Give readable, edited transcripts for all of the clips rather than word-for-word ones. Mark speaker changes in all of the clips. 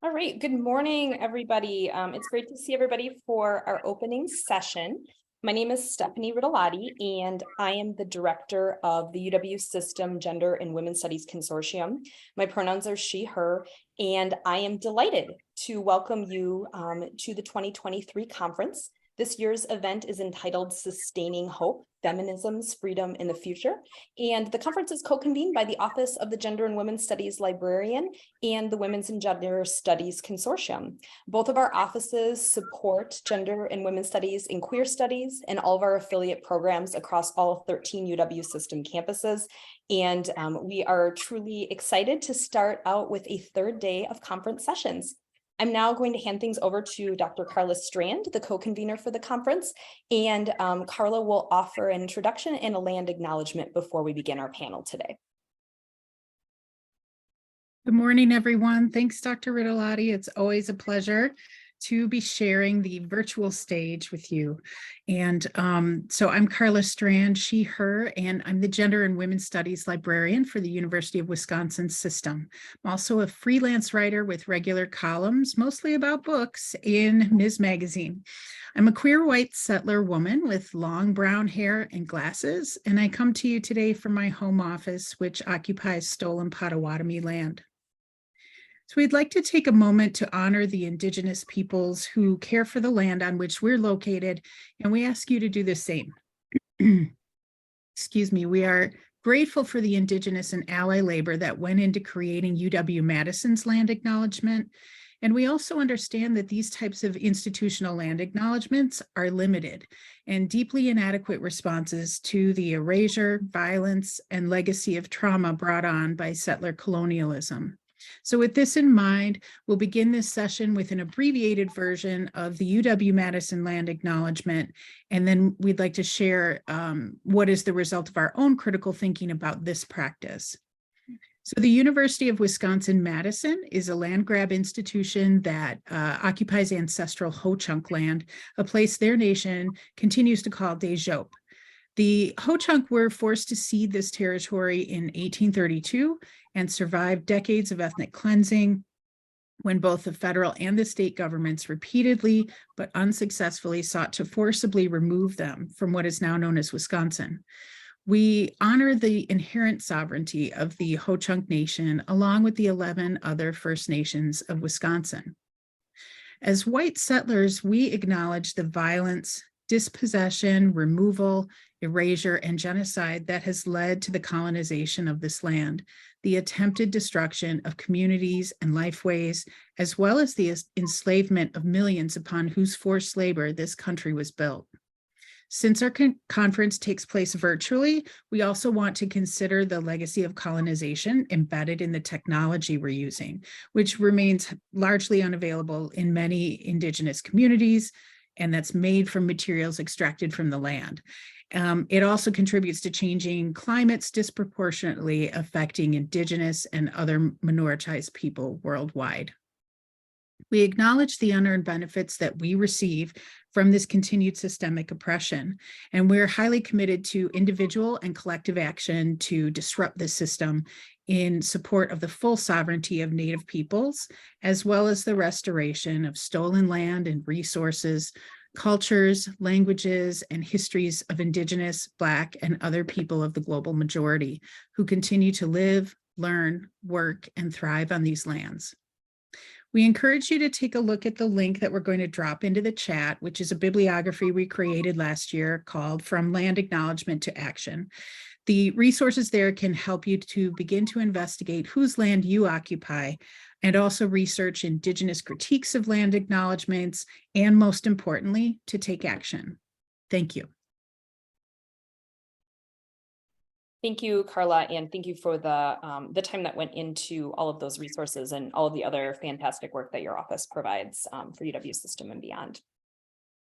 Speaker 1: All right, good morning, everybody. It's great to see everybody for our opening session. My name is Stephanie Riddlelotti, and I am the director of the UW System Gender and Women's Studies Consortium. My pronouns are she, her, and I am delighted to welcome you to the 2023 conference. This year's event is entitled Sustaining Hope, Feminism's Freedom in the Future. And the conference is co-convened by the Office of the Gender and Women's Studies Librarian and the Women's and Gender Studies Consortium. Both of our offices support gender and women's studies and queer studies and all of our affiliate programs across all 13 UW System campuses. And we are truly excited to start out with a third day of conference sessions. I'm now going to hand things over to Dr. Carla Strand, the co-convener for the conference, and Carla will offer an introduction and a land acknowledgement before we begin our panel today.
Speaker 2: Good morning, everyone. Thanks, Dr. Riddlelotti. It's always a pleasure to be sharing the virtual stage with you. And so I'm Carla Strand, she, her, and I'm the Gender and Women's Studies Librarian for the University of Wisconsin System. I'm also a freelance writer with regular columns, mostly about books, in Ms. Magazine. I'm a queer white settler woman with long brown hair and glasses, and I come to you today from my home office, which occupies stolen Potawatomi land. So we'd like to take a moment to honor the Indigenous peoples who care for the land on which we're located, and we ask you to do the same. Excuse me, we are grateful for the Indigenous and ally labor that went into creating UW-Madison's land acknowledgement, and we also understand that these types of institutional land acknowledgements are limited and deeply inadequate responses to the erasure, violence, and legacy of trauma brought on by settler colonialism. So with this in mind, we'll begin this session with an abbreviated version of the UW-Madison land acknowledgement, and then we'd like to share what is the result of our own critical thinking about this practice. So the University of Wisconsin-Madison is a land grab institution that occupies ancestral Ho-Chunk land, a place their nation continues to call Des Jope. The Ho-Chunk were forced to cede this territory in 1832 and survived decades of ethnic cleansing when both the federal and the state governments repeatedly but unsuccessfully sought to forcibly remove them from what is now known as Wisconsin. We honor the inherent sovereignty of the Ho-Chunk Nation along with the 11 other First Nations of Wisconsin. As white settlers, we acknowledge the violence, dispossession, removal, erasure, and genocide that has led to the colonization of this land, the attempted destruction of communities and lifeways, as well as the enslavement of millions upon whose forced labor this country was built. Since our conference takes place virtually, we also want to consider the legacy of colonization embedded in the technology we're using, which remains largely unavailable in many Indigenous communities, and that's made from materials extracted from the land. It also contributes to changing climates disproportionately affecting Indigenous and other minoritized people worldwide. We acknowledge the unearned benefits that we receive from this continued systemic oppression, and we're highly committed to individual and collective action to disrupt this system in support of the full sovereignty of Native peoples, as well as the restoration of stolen land and resources, cultures, languages, and histories of Indigenous, Black, and other people of the global majority who continue to live, learn, work, and thrive on these lands. We encourage you to take a look at the link that we're going to drop into the chat, which is a bibliography we created last year called From Land Acknowledgement to Action. The resources there can help you to begin to investigate whose land you occupy and also research Indigenous critiques of land acknowledgements, and most importantly, to take action. Thank you.
Speaker 1: Thank you, Carla, and thank you for the time that went into all of those resources and all of the other fantastic work that your office provides for UW System and beyond.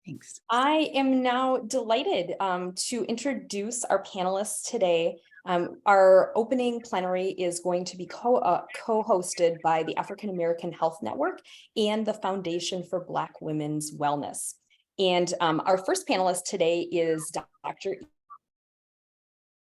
Speaker 2: Thanks.
Speaker 1: I am now delighted to introduce our panelists today. Our opening plenary is going to be co-hosted by the African American Health Network and the Foundation for Black Women's Wellness. And our first panelist today is Dr.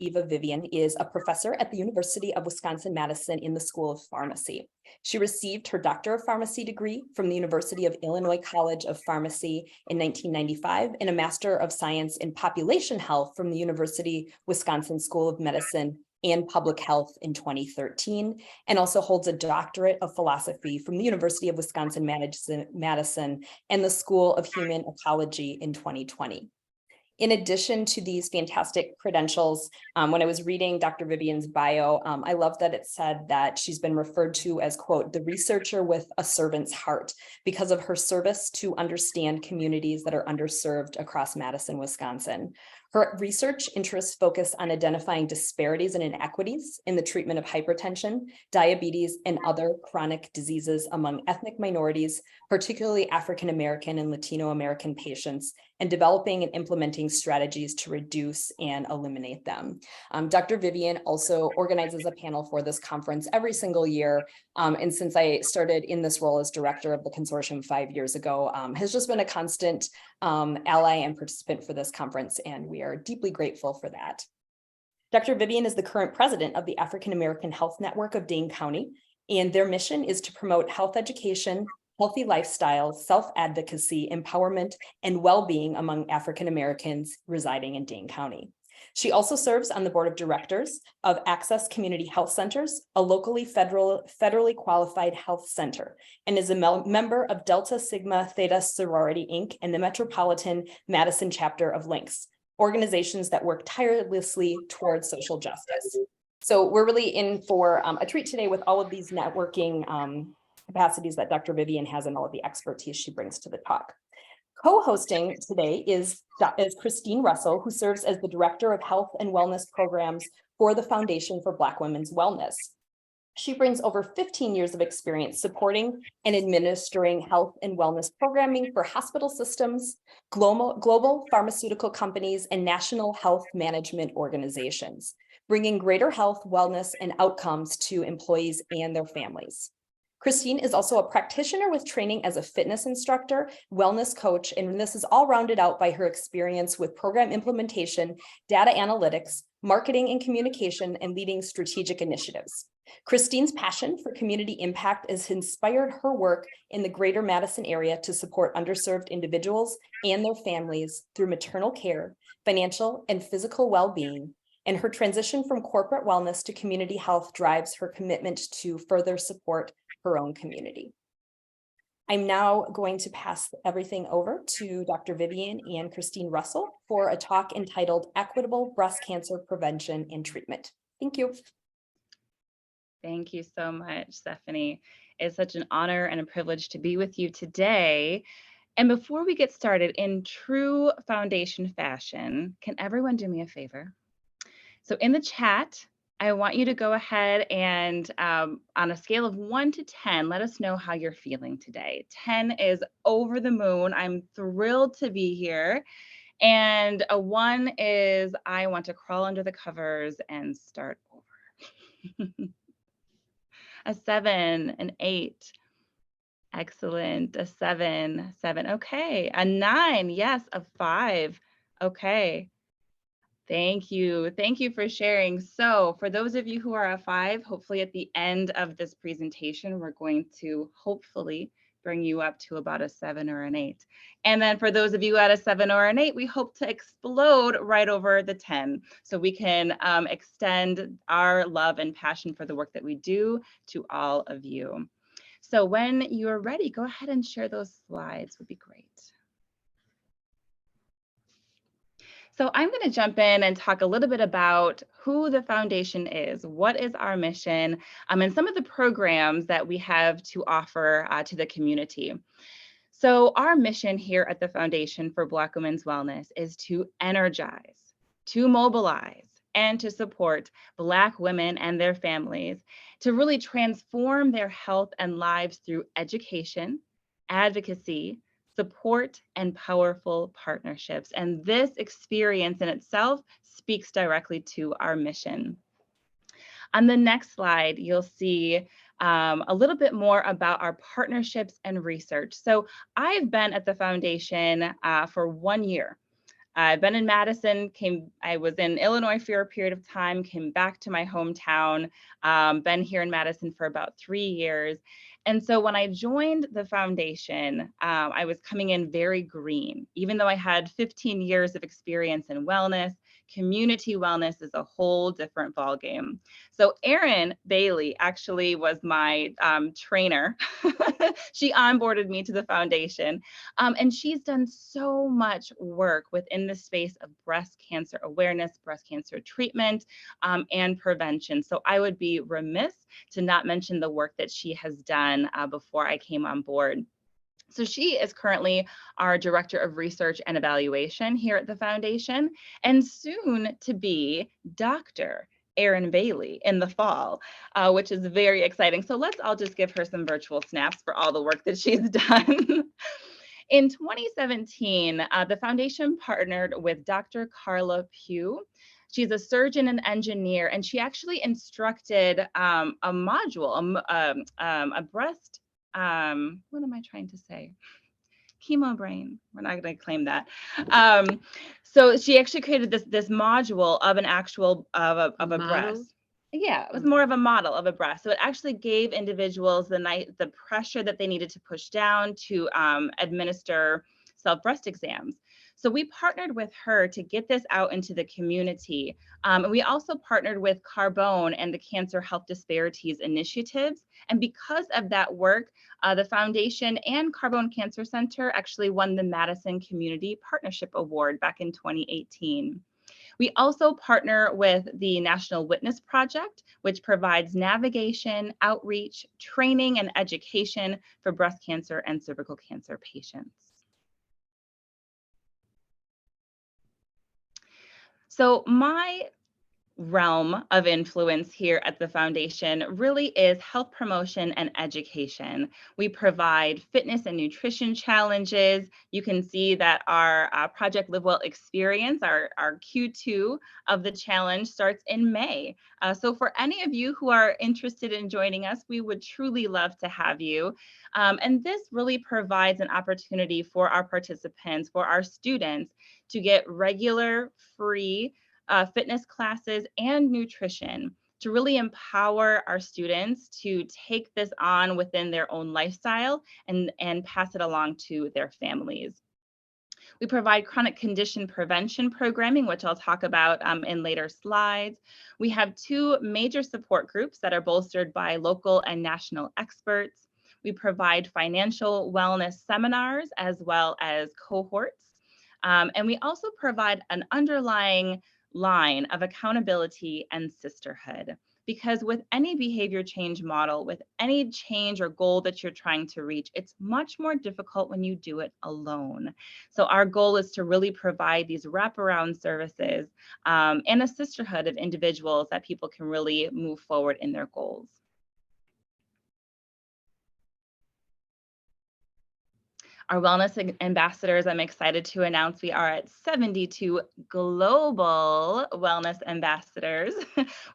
Speaker 1: Eva Vivian is a professor at the University of Wisconsin-Madison in the School of Pharmacy. She received her Doctor of Pharmacy degree from the University of Illinois College of Pharmacy in 1995 and a Master of Science in Population Health from the University Wisconsin School of Medicine and Public Health in 2013, and also holds a doctorate of philosophy from the University of Wisconsin-Madison and the School of Human Ecology in 2020. In addition to these fantastic credentials, when I was reading Dr. Vivian's bio, I love that it said that she's been referred to as, quote, the researcher with a servant's heart because of her service to understand communities that are underserved across Madison, Wisconsin. Her research interests focus on identifying disparities and inequities in the treatment of hypertension, diabetes, and other chronic diseases among ethnic minorities, particularly African American and Latino American patients, and developing and implementing strategies to reduce and eliminate them. Dr. Vivian also organizes a panel for this conference every single year. And since I started in this role as director of the consortium 5 years ago, has just been a constant ally and participant for this conference, and we are deeply grateful for that. Dr. Vivian is the current president of the African American Health Network of Dane County, and their mission is to promote health education, healthy lifestyles, self-advocacy, empowerment, and well-being among African Americans residing in Dane County. She also serves on the board of directors of Access Community Health Centers, a locally federally qualified health center, and is a member of Delta Sigma Theta Sorority, Inc. and the Metropolitan Madison chapter of LINCS, organizations that work tirelessly towards social justice. So we're really in for a treat today with all of these networking capacities that Dr. Vivian has and all of the expertise she brings to the talk. Co-hosting today is Christine Russell, who serves as the Director of Health and Wellness Programs for the Foundation for Black Women's Wellness. She brings over 15 years of experience supporting and administering health and wellness programming for hospital systems, global pharmaceutical companies, and national health management organizations, bringing greater health, wellness, and outcomes to employees and their families. Christine is also a practitioner with training as a fitness instructor, wellness coach, and this is all rounded out by her experience with program implementation, data analytics, marketing and communication, and leading strategic initiatives. Christine's passion for community impact has inspired her work in the greater Madison area to support underserved individuals and their families through maternal care, financial and physical well-being, and her transition from corporate wellness to community health drives her commitment to further support her own community. I'm now going to pass everything over to Dr. Vivian and Christine Russell for a talk entitled Equitable Breast Cancer Prevention and Treatment. Thank you.
Speaker 3: Thank you so much, Stephanie. It's such an honor and a privilege to be with you today. And before we get started, in true foundation fashion, can everyone do me a favor? So in the chat, I want you to go ahead and on a scale of 1 to 10, let us know how you're feeling today. 10 is over the moon. I'm thrilled to be here. And a 1 is I want to crawl under the covers and start over. A 7, an 8. Excellent. A 7. Okay. A 9. Yes. A 5. Okay. Thank you. Thank you for sharing. So for those of you who are a 5, hopefully at the end of this presentation, we're going to hopefully bring you up to about a 7 or an 8. And then for those of you at a 7 or an 8, we hope to explode right over the 10 so we can extend our love and passion for the work that we do to all of you. So when you're ready, go ahead and share those slides, would be great. So I'm going to jump in and talk a little bit about who the foundation is, what is our mission, and some of the programs that we have to offer to the community. So our mission here at the Foundation for Black Women's Wellness is to energize, to mobilize, and to support Black women and their families to really transform their health and lives through education, advocacy, support, and powerful partnerships. And this experience in itself speaks directly to our mission. On the next slide, you'll see a little bit more about our partnerships and research. So I've been at the foundation for 1 year. I've been in Madison, I was in Illinois for a period of time, came back to my hometown, been here in Madison for about 3 years. And so when I joined the foundation, I was coming in very green. Even though I had 15 years of experience in wellness, community wellness is a whole different ballgame. So Erin Bailey actually was my trainer. She onboarded me to the foundation. And she's done so much work within the space of breast cancer awareness, breast cancer treatment, and prevention. So I would be remiss to not mention the work that she has done before I came on board. So she is currently our Director of Research and Evaluation here at the Foundation, and soon to be Dr. Erin Bailey in the fall, which is very exciting. So let's all just give her some virtual snaps for all the work that she's done. In 2017, the foundation partnered with Dr. Carla Pugh. She's a surgeon and engineer, and she actually instructed a module, a breast, what am I trying to say? Chemo brain. We're not going to claim that. So she actually created this module of an actual of a breast. Yeah, it was more of a model of a breast. So it actually gave individuals the pressure that they needed to push down to administer self-breast exams. So we partnered with her to get this out into the community. And we also partnered with Carbone and the Cancer Health Disparities Initiatives. And because of that work, the foundation and Carbone Cancer Center actually won the Madison Community Partnership Award back in 2018. We also partner with the National Witness Project, which provides navigation, outreach, training, and education for breast cancer and cervical cancer patients. So my realm of influence here at the foundation really is health promotion and education. We provide fitness and nutrition challenges. You can see that our Project Live Well experience, our Q2 of the challenge starts in May. So for any of you who are interested in joining us, we would truly love to have you. And this really provides an opportunity for our participants, for our students, to get regular, free fitness classes and nutrition to really empower our students to take this on within their own lifestyle and pass it along to their families. We provide chronic condition prevention programming, which I'll talk about in later slides. We have 2 major support groups that are bolstered by local and national experts. We provide financial wellness seminars as well as cohorts. And we also provide an underlying line of accountability and sisterhood. Because with any behavior change model, with any change or goal that you're trying to reach, it's much more difficult when you do it alone. So our goal is to really provide these wraparound services and a sisterhood of individuals that people can really move forward in their goals. Our wellness ambassadors, I'm excited to announce we are at 72 global wellness ambassadors.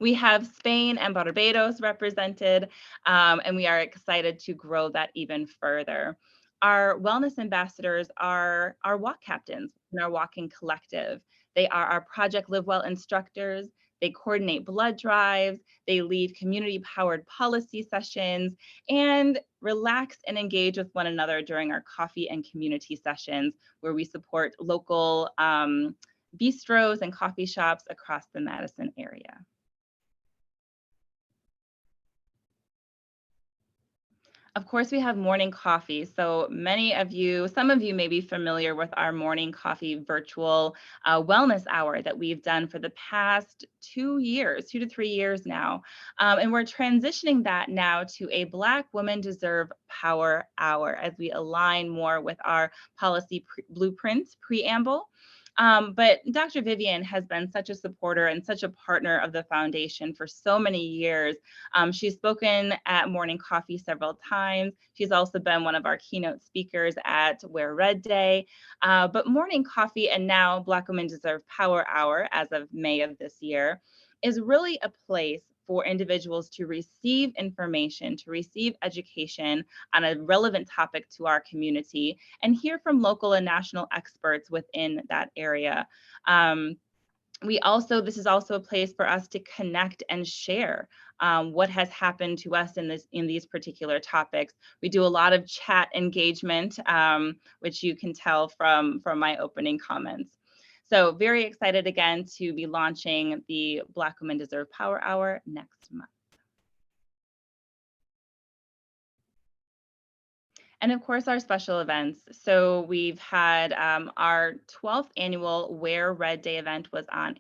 Speaker 3: We have Spain and Barbados represented, and we are excited to grow that even further. Our wellness ambassadors are our walk captains in our walking collective. They are our Project Live Well instructors. They coordinate blood drives, they lead community-powered policy sessions, and relax and engage with one another during our coffee and community sessions, where we support local bistros and coffee shops across the Madison area. Of course, we have morning coffee. So some of you may be familiar with our morning coffee virtual wellness hour that we've done for the past 2 to 3 years now. And we're transitioning that now to a Black Women Deserve Power Hour as we align more with our policy blueprint preamble. But Dr. Vivian has been such a supporter and such a partner of the foundation for so many years. She's spoken at Morning Coffee several times. She's also been one of our keynote speakers at Wear Red Day. But Morning Coffee and now Black Women Deserve Power Hour as of May of this year is really a place for individuals to receive information, to receive education on a relevant topic to our community, and hear from local and national experts within that area. This is also a place for us to connect and share what has happened to us in these particular topics. We do a lot of chat engagement, which you can tell from my opening comments. So very excited again to be launching the Black Women Deserve Power Hour next month. And of course, our special events. So we've had our 12th annual Wear Red Day event was on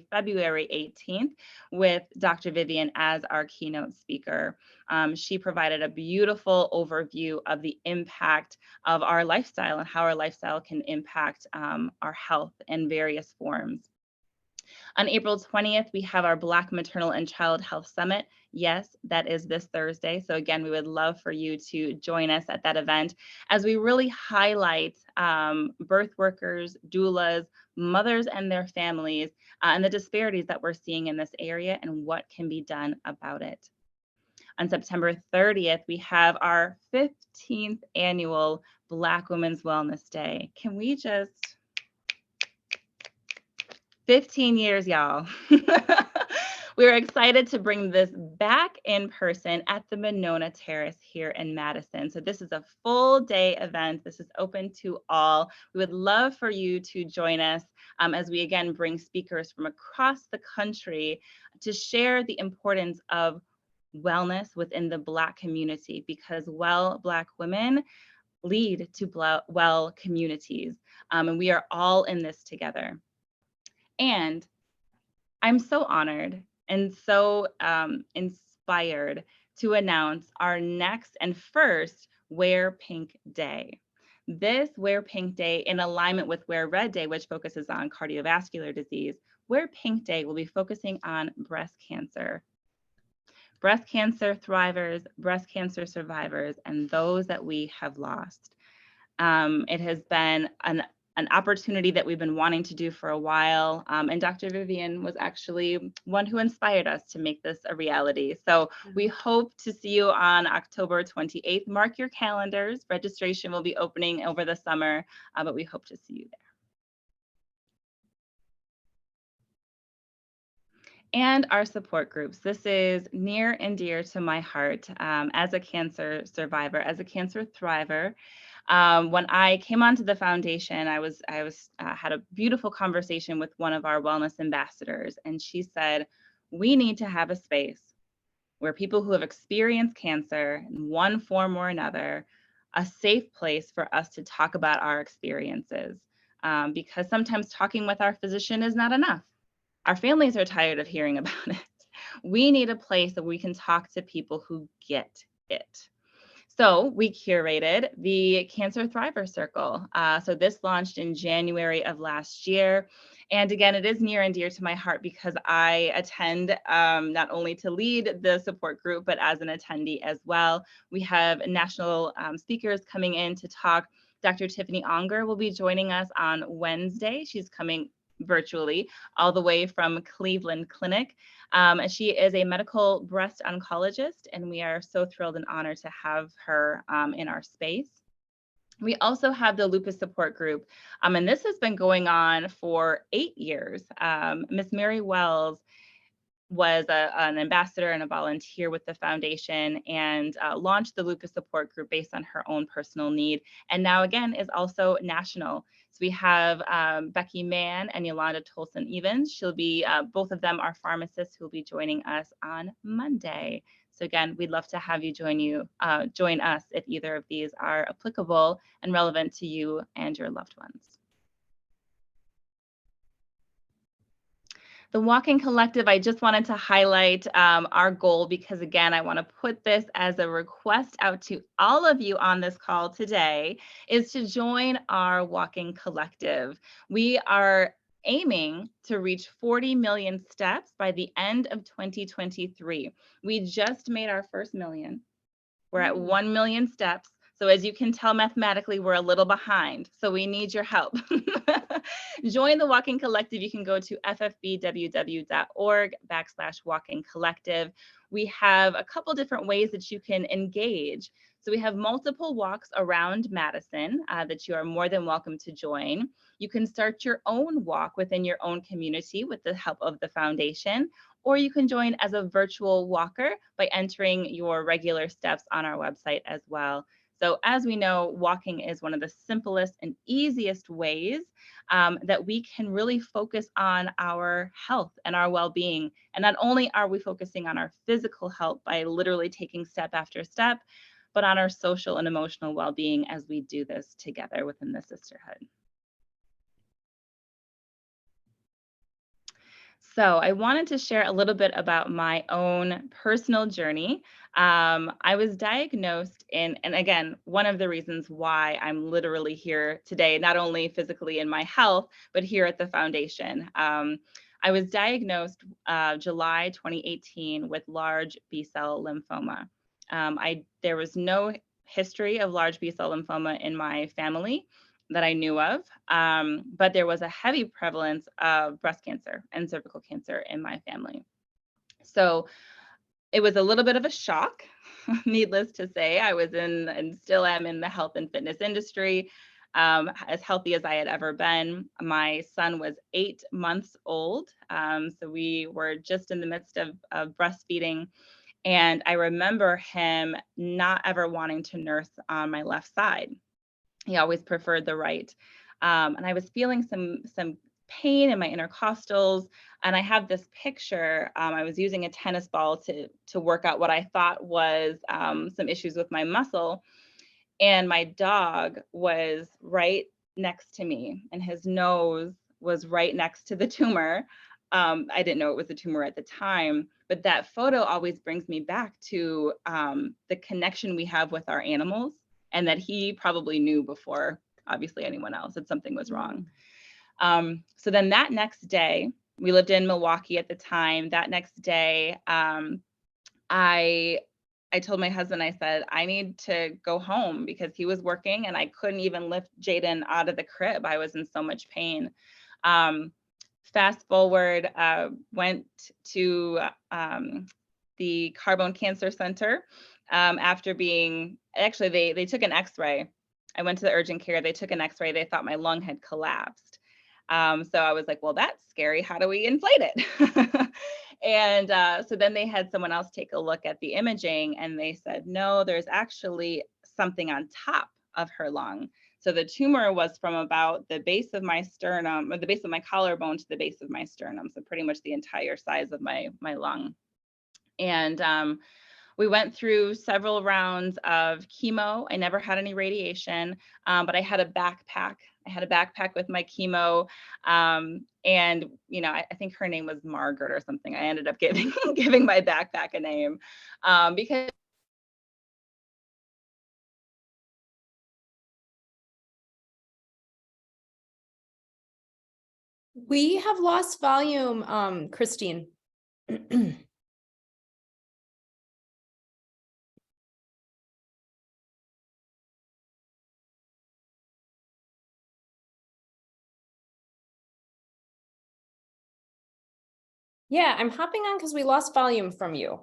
Speaker 3: February 18th with Dr. Vivian as our keynote speaker. She provided a beautiful overview of the impact of our lifestyle and how our lifestyle can impact our health in various forms. On April 20th, we have our Black Maternal and Child Health Summit. Yes, that is this Thursday. So again, we would love for you to join us at that event as we really highlight birth workers, doulas, mothers and their families, and the disparities that we're seeing in this area and what can be done about it. On September 30th, we have our 15th annual Black Women's Wellness Day. Can we just 15 years, y'all. We're excited to bring this back in person at the Monona Terrace here in Madison. So this is a full day event. This is open to all. We would love for you to join us as we again bring speakers from across the country to share the importance of wellness within the Black community, because well Black women lead to well communities. And we are all in this together. And I'm so honored and so inspired to announce our next and first Wear Pink Day. This Wear Pink Day, in alignment with Wear Red Day, which focuses on cardiovascular disease, Wear Pink Day will be focusing on breast cancer. Breast cancer thrivers, breast cancer survivors, and those that we have lost. It has been an opportunity that we've been wanting to do for a while. And Dr. Vivian was actually one who inspired us to make this a reality. So we hope to see you on October 28th. Mark your calendars. Registration will be opening over the summer, but we hope to see you there. And our support groups. This is near and dear to my heart as a cancer survivor, as a cancer thriver. When I came onto the foundation, I had a beautiful conversation with one of our wellness ambassadors, and she said, we need to have a space where people who have experienced cancer in one form or another, a safe place for us to talk about our experiences, because sometimes talking with our physician is not enough. Our families are tired of hearing about it. We need a place that we can talk to people who get it. So we curated the Cancer Thriver Circle. So this launched in January of last year. And again, it is near and dear to my heart because I attend not only to lead the support group, but as an attendee as well. We have national speakers coming in to talk. Dr. Tiffany Onger will be joining us on Wednesday. She's coming virtually all the way from Cleveland Clinic. And she is a medical breast oncologist, and we are so thrilled and honored to have her in our space. We also have the lupus support group, and this has been going on for 8 years. Miss Mary Wells was an ambassador and a volunteer with the foundation and launched the lupus support group based on her own personal need. And now again is also national. So we have Becky Mann and Yolanda Tolson Evans. She'll be, both of them are pharmacists who will be joining us on Monday. So again, we'd love to have you join us if either of these are applicable and relevant to you and your loved ones. The Walking Collective, I just wanted to highlight our goal because, again, I want to put this as a request out to all of you on this call today, is to join our Walking Collective. We are aiming to reach 40 million steps by the end of 2023. We just made our first million. We're at 1 million steps. So as you can tell, mathematically, we're a little behind. So we need your help. Join the Walking Collective. You can go to ffbww.org/walking collective. We have a couple different ways that you can engage. So we have multiple walks around Madison that you are more than welcome to join. You can start your own walk within your own community with the help of the foundation, or you can join as a virtual walker by entering your regular steps on our website as well. So as we know, walking is one of the simplest and easiest ways that we can really focus on our health and our well-being. And not only are we focusing on our physical health by literally taking step after step, but on our social and emotional well-being as we do this together within the sisterhood. So I wanted to share a little bit about my own personal journey. I was diagnosed and again, one of the reasons why I'm literally here today, not only physically in my health, but here at the foundation. I was diagnosed July 2018 with large B-cell lymphoma. There was no history of large B-cell lymphoma in my family that I knew of, but there was a heavy prevalence of breast cancer and cervical cancer in my family. So it was a little bit of a shock, needless to say. I was in and still am in the health and fitness industry, as healthy as I had ever been. My son was 8 months old, so we were just in the midst of breastfeeding. And I remember him not ever wanting to nurse on my left side. He always preferred the right. And I was feeling some pain in my intercostals. And I have this picture. I was using a tennis ball to work out what I thought was some issues with my muscle. And my dog was right next to me, and his nose was right next to the tumor. I didn't know it was a tumor at the time, but that photo always brings me back to the connection we have with our animals, and that he probably knew before, obviously, anyone else that something was wrong. So then that next day, we lived in Milwaukee at the time. That next day, I told my husband, I said, I need to go home because he was working and I couldn't even lift Jaden out of the crib. I was in so much pain. Fast forward, went to the Carbone Cancer Center after being, actually they took an x-ray. I went to the urgent care, they took an x-ray, they thought my lung had collapsed. So I was like, well, that's scary. How do we inflate it? And so then they had someone else take a look at the imaging and they said, no, there's actually something on top of her lung. So the tumor was from about the base of my sternum, or the base of my collarbone to the base of my sternum. So pretty much the entire size of my lung. And we went through several rounds of chemo. I never had any radiation, but I had a backpack. I had a backpack with my chemo. And, you know, I think her name was Margaret or something. I ended up giving my backpack a name because
Speaker 1: We have lost volume, Christine. Yeah, I'm hopping on because we lost volume from you.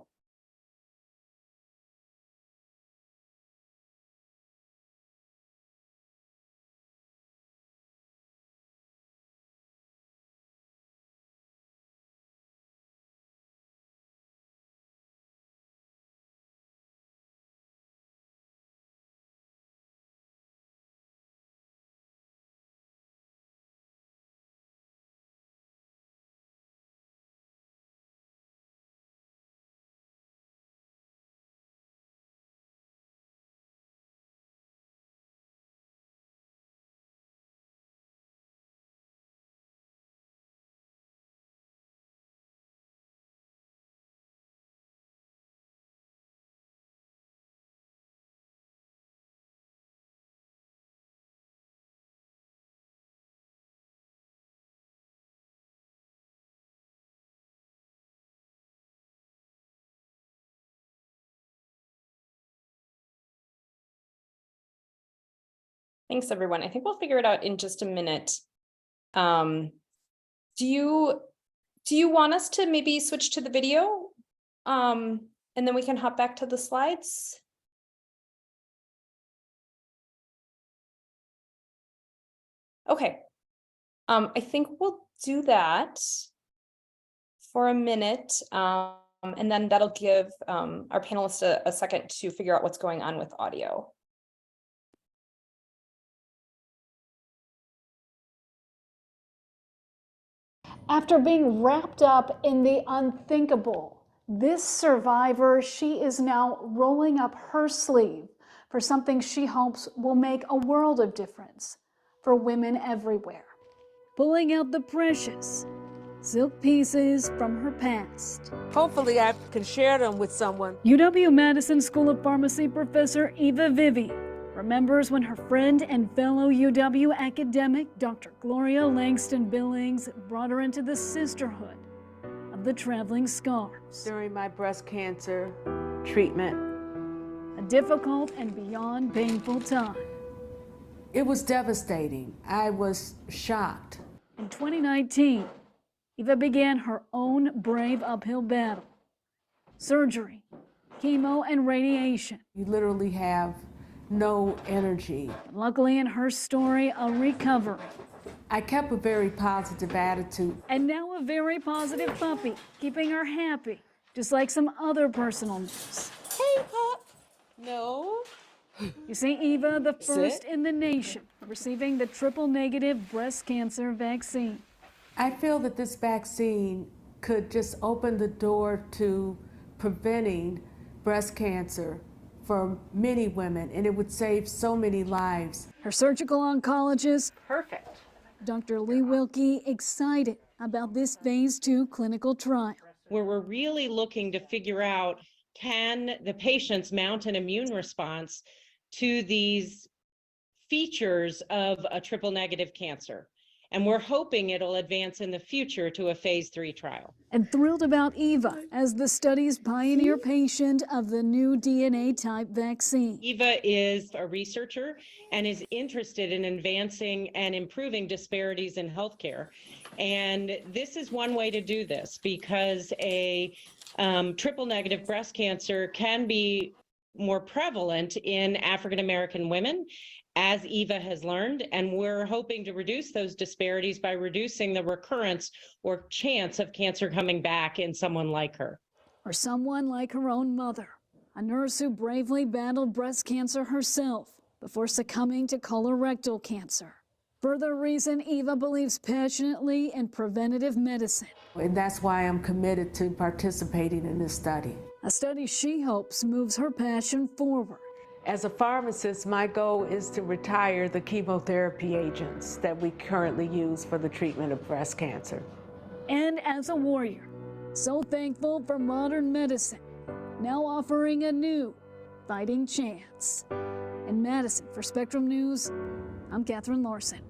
Speaker 1: Thanks, everyone. I think we'll figure it out in just a minute. Do you want us to maybe switch to the video? And then we can hop back to the slides? Okay. I think we'll do that for a minute. And then that'll give our panelists a second to figure out what's going on with audio.
Speaker 4: After being wrapped up in the unthinkable, this survivor, she is now rolling up her sleeve for something she hopes will make a world of difference for women everywhere.
Speaker 5: Pulling out the precious silk pieces from her past.
Speaker 6: Hopefully I can share them with someone.
Speaker 5: UW-Madison School of Pharmacy professor Eva Vivian remembers when her friend and fellow UW academic, Dr. Gloria Langston Billings, brought her into the sisterhood of the traveling scars.
Speaker 6: During my breast cancer treatment.
Speaker 5: A difficult and beyond painful time.
Speaker 6: It was devastating. I was shocked.
Speaker 5: In 2019, Eva began her own brave uphill battle. Surgery, chemo, and radiation.
Speaker 6: You literally have no energy.
Speaker 5: Luckily, in her story, a recovery.
Speaker 6: I kept a very positive attitude.
Speaker 5: And now a very positive puppy, keeping her happy, just like some other personal news.
Speaker 6: Hey, Pop. No.
Speaker 5: You see, Eva, the first in the nation receiving the triple-negative breast cancer vaccine.
Speaker 6: I feel that this vaccine could just open the door to preventing breast cancer for many women, and it would save so many lives.
Speaker 5: Her surgical oncologist,
Speaker 1: Perfect.
Speaker 5: Dr. Lee Wilkie, excited about this phase 2 clinical trial.
Speaker 7: Where we're really looking to figure out, can the patients mount an immune response to these features of a triple negative cancer? And we're hoping it'll advance in the future to a phase 3 trial.
Speaker 5: And thrilled about Eva as the study's pioneer patient of the new DNA type vaccine.
Speaker 7: Eva is a researcher and is interested in advancing and improving disparities in healthcare. And this is one way to do this, because a triple negative breast cancer can be more prevalent in African American women, as Eva has learned, and we're hoping to reduce those disparities by reducing the recurrence or chance of cancer coming back in someone like her.
Speaker 5: Or someone like her own mother, a nurse who bravely battled breast cancer herself before succumbing to colorectal cancer. Further reason Eva believes passionately in preventative medicine.
Speaker 6: And that's why I'm committed to participating in this study.
Speaker 5: A study she hopes moves her passion forward.
Speaker 6: As a pharmacist, my goal is to retire the chemotherapy agents that we currently use for the treatment of breast cancer.
Speaker 5: And as a warrior, so thankful for modern medicine, now offering a new fighting chance. In Madison, for Spectrum News, I'm Catherine Larson.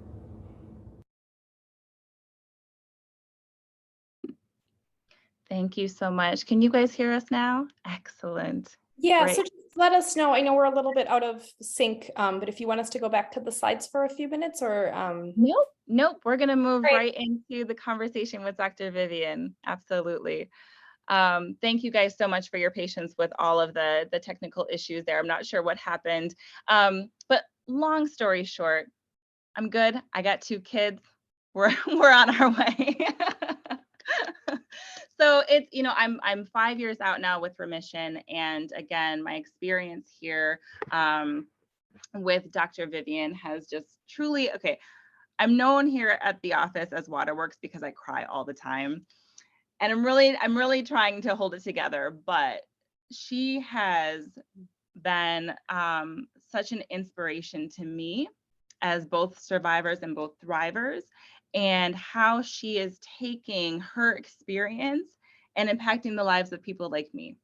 Speaker 3: Thank you so much. Can you guys hear us now? Excellent.
Speaker 1: Yeah,
Speaker 3: Great.
Speaker 1: so just let us know. I know we're a little bit out of sync, but if you want us to go back to the slides for a few minutes or
Speaker 3: Nope. We're going to move
Speaker 1: Great.
Speaker 3: right into the conversation with Dr. Vivian. Absolutely. Thank you guys so much for your patience with all of the technical issues there. I'm not sure what happened. But long story short, I'm good. I got 2 kids. We're on our way. So it's, I'm 5 years out now with remission. And again, my experience here with Dr. Vivian has just truly, I'm known here at the office as Waterworks because I cry all the time. And I'm really trying to hold it together, but she has been such an inspiration to me as both survivors and both thrivers, and how she is taking her experience and impacting the lives of people like me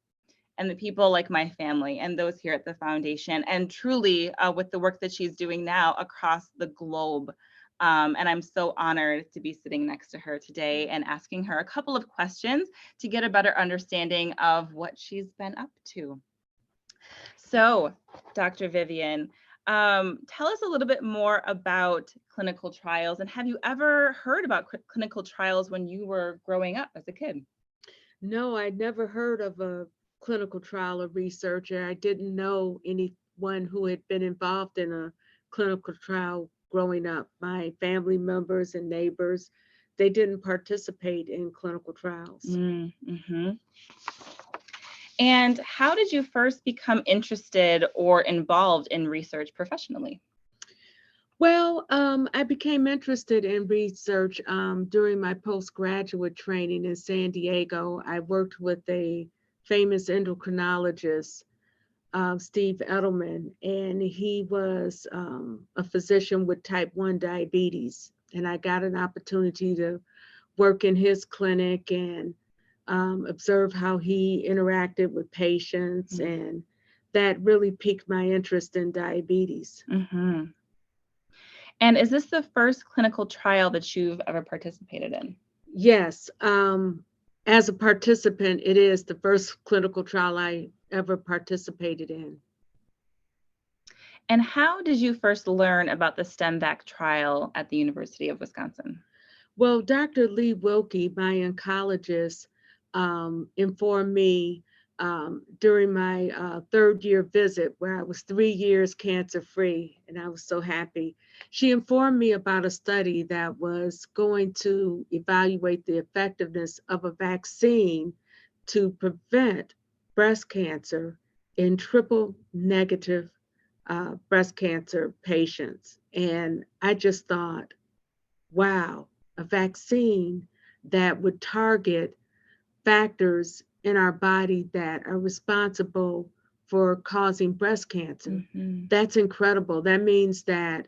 Speaker 3: and the people like my family and those here at the foundation, and truly with the work that she's doing now across the globe. And I'm so honored to be sitting next to her today and asking her a couple of questions to get a better understanding of what she's been up to. So, Dr. Vivian, Tell us a little bit more about clinical trials, and have you ever heard about clinical trials when you were growing up as a kid?
Speaker 6: No, I'd never heard of a clinical trial or researcher. I didn't know anyone who had been involved in a clinical trial growing up. My family members and neighbors, they didn't participate in clinical trials.
Speaker 3: Mm-hmm. And how did you first become interested or involved in research professionally?
Speaker 6: Well, I became interested in research during my postgraduate training in San Diego. I worked with a famous endocrinologist, Steve Edelman, and he was a physician with type 1 diabetes. And I got an opportunity to work in his clinic and observe how he interacted with patients. And that really piqued my interest in diabetes.
Speaker 3: Mm-hmm. And is this the first clinical trial that you've ever participated in?
Speaker 6: Yes, as a participant, it is the first clinical trial I ever participated in.
Speaker 3: And how did you first learn about the STEMVAC trial at the University of Wisconsin?
Speaker 6: Well, Dr. Lee Wilkie, my oncologist, informed me during my third year visit, where I was 3 years cancer free, and I was so happy. She informed me about a study that was going to evaluate the effectiveness of a vaccine to prevent breast cancer in triple negative breast cancer patients. And I just thought, wow, a vaccine that would target factors in our body that are responsible for causing breast cancer.
Speaker 3: Mm-hmm.
Speaker 6: That's incredible. That means that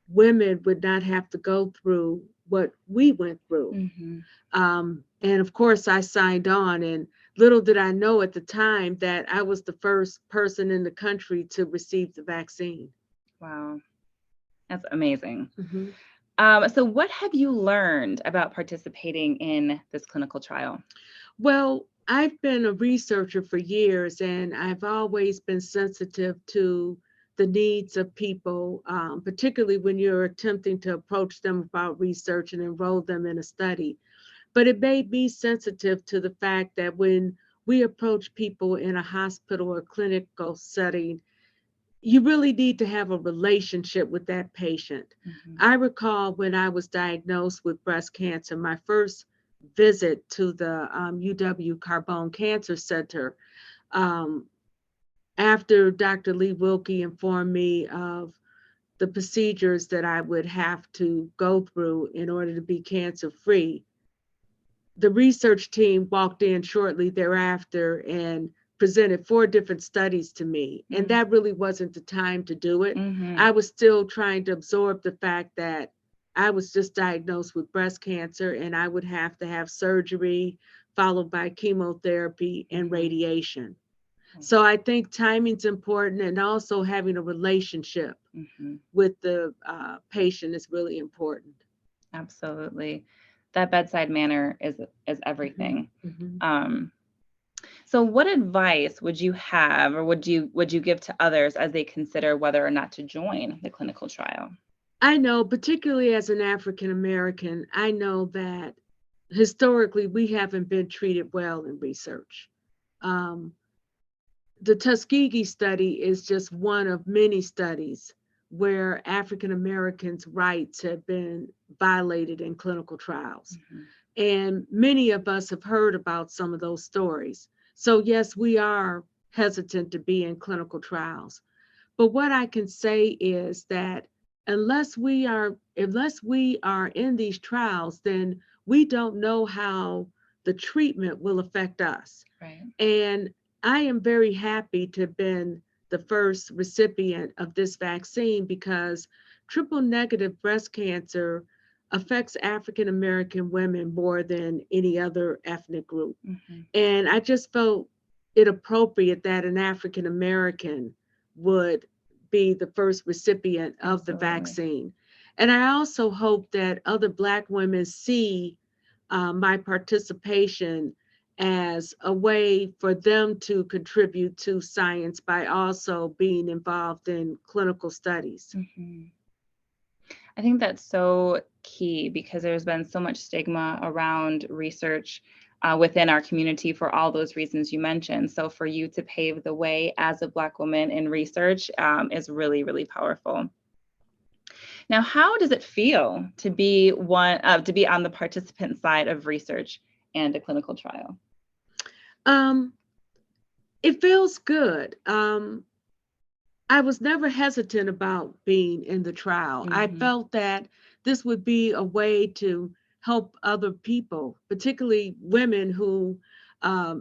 Speaker 6: women would not have to go through what we went through.
Speaker 3: Mm-hmm.
Speaker 6: And of course, I signed on, and little did I know at the time that I was the first person in the country to receive the vaccine.
Speaker 3: Wow, that's amazing.
Speaker 6: Mm-hmm.
Speaker 3: So what have you learned about participating in this clinical trial?
Speaker 6: Well, I've been a researcher for years, and I've always been sensitive to the needs of people, particularly when you're attempting to approach them about research and enroll them in a study. But it made me sensitive to the fact that when we approach people in a hospital or clinical setting, you really need to have a relationship with that patient.
Speaker 3: Mm-hmm.
Speaker 6: I recall when I was diagnosed with breast cancer, my first visit to the UW Carbone Cancer Center, after Dr. Lee Wilkie informed me of the procedures that I would have to go through in order to be cancer free, the research team walked in shortly thereafter and presented 4 different studies to me. And that really wasn't the time to do it.
Speaker 3: Mm-hmm.
Speaker 6: I was still trying to absorb the fact that I was just diagnosed with breast cancer and I would have to have surgery followed by chemotherapy and radiation. So I think timing's important, and also having a relationship with the patient is really important.
Speaker 3: Absolutely. That bedside manner is everything.
Speaker 6: Mm-hmm.
Speaker 3: So what advice would you have, or would you give to others as they consider whether or not to join the clinical trial?
Speaker 6: I know, particularly as an African American, I know that historically we haven't been treated well in research. The Tuskegee study is just one of many studies where African Americans' rights have been violated in clinical trials. And many of us have heard about some of those stories. So yes, we are hesitant to be in clinical trials. But what I can say is that unless we are in these trials, then we don't know how the treatment will affect us.
Speaker 3: Right.
Speaker 6: And I am very happy to have been the first recipient of this vaccine, because triple negative breast cancer affects African American women more than any other ethnic group. And I just felt it appropriate that an African American would be the first recipient of the vaccine. And I also hope that other Black women see my participation as a way for them to contribute to science by also being involved in clinical studies.
Speaker 3: Mhm. I think that's so key because there's been so much stigma around research within our community for all those reasons you mentioned. So for you to pave the way as a Black woman in research is really, really powerful. Now, how does it feel to be to be on the participant side of research and a clinical trial?
Speaker 6: It feels good. I was never hesitant about being in the trial. I
Speaker 3: Mhm.
Speaker 6: felt that this would be a way to help other people, particularly women who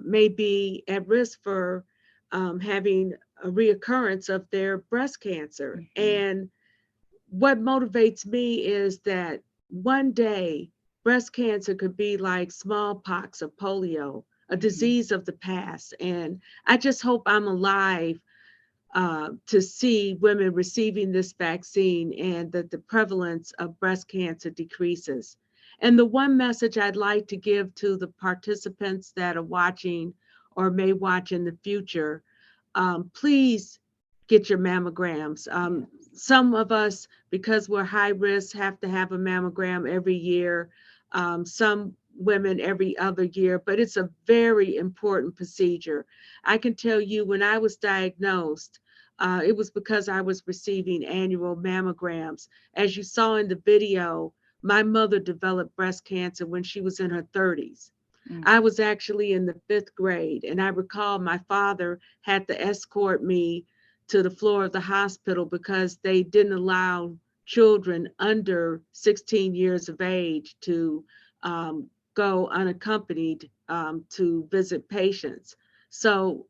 Speaker 6: may be at risk for having a reoccurrence of their breast cancer.
Speaker 3: Mhm.
Speaker 6: And what motivates me is that one day breast cancer could be like smallpox or polio, a
Speaker 3: Mhm.
Speaker 6: disease of the past. And I just hope I'm alive to see women receiving this vaccine and that the prevalence of breast cancer decreases. And the one message I'd like to give to the participants that are watching or may watch in the future, please get your mammograms. Some of us, because we're high risk, have to have a mammogram every year. Some women every other year, but it's a very important procedure. I can tell you when I was diagnosed, it was because I was receiving annual mammograms. As you saw in the video, my mother developed breast cancer when she was in her 30s.
Speaker 3: Mm.
Speaker 6: I was actually in the 5th grade, and I recall my father had to escort me to the floor of the hospital because they didn't allow children under 16 years of age to go unaccompanied to visit patients. So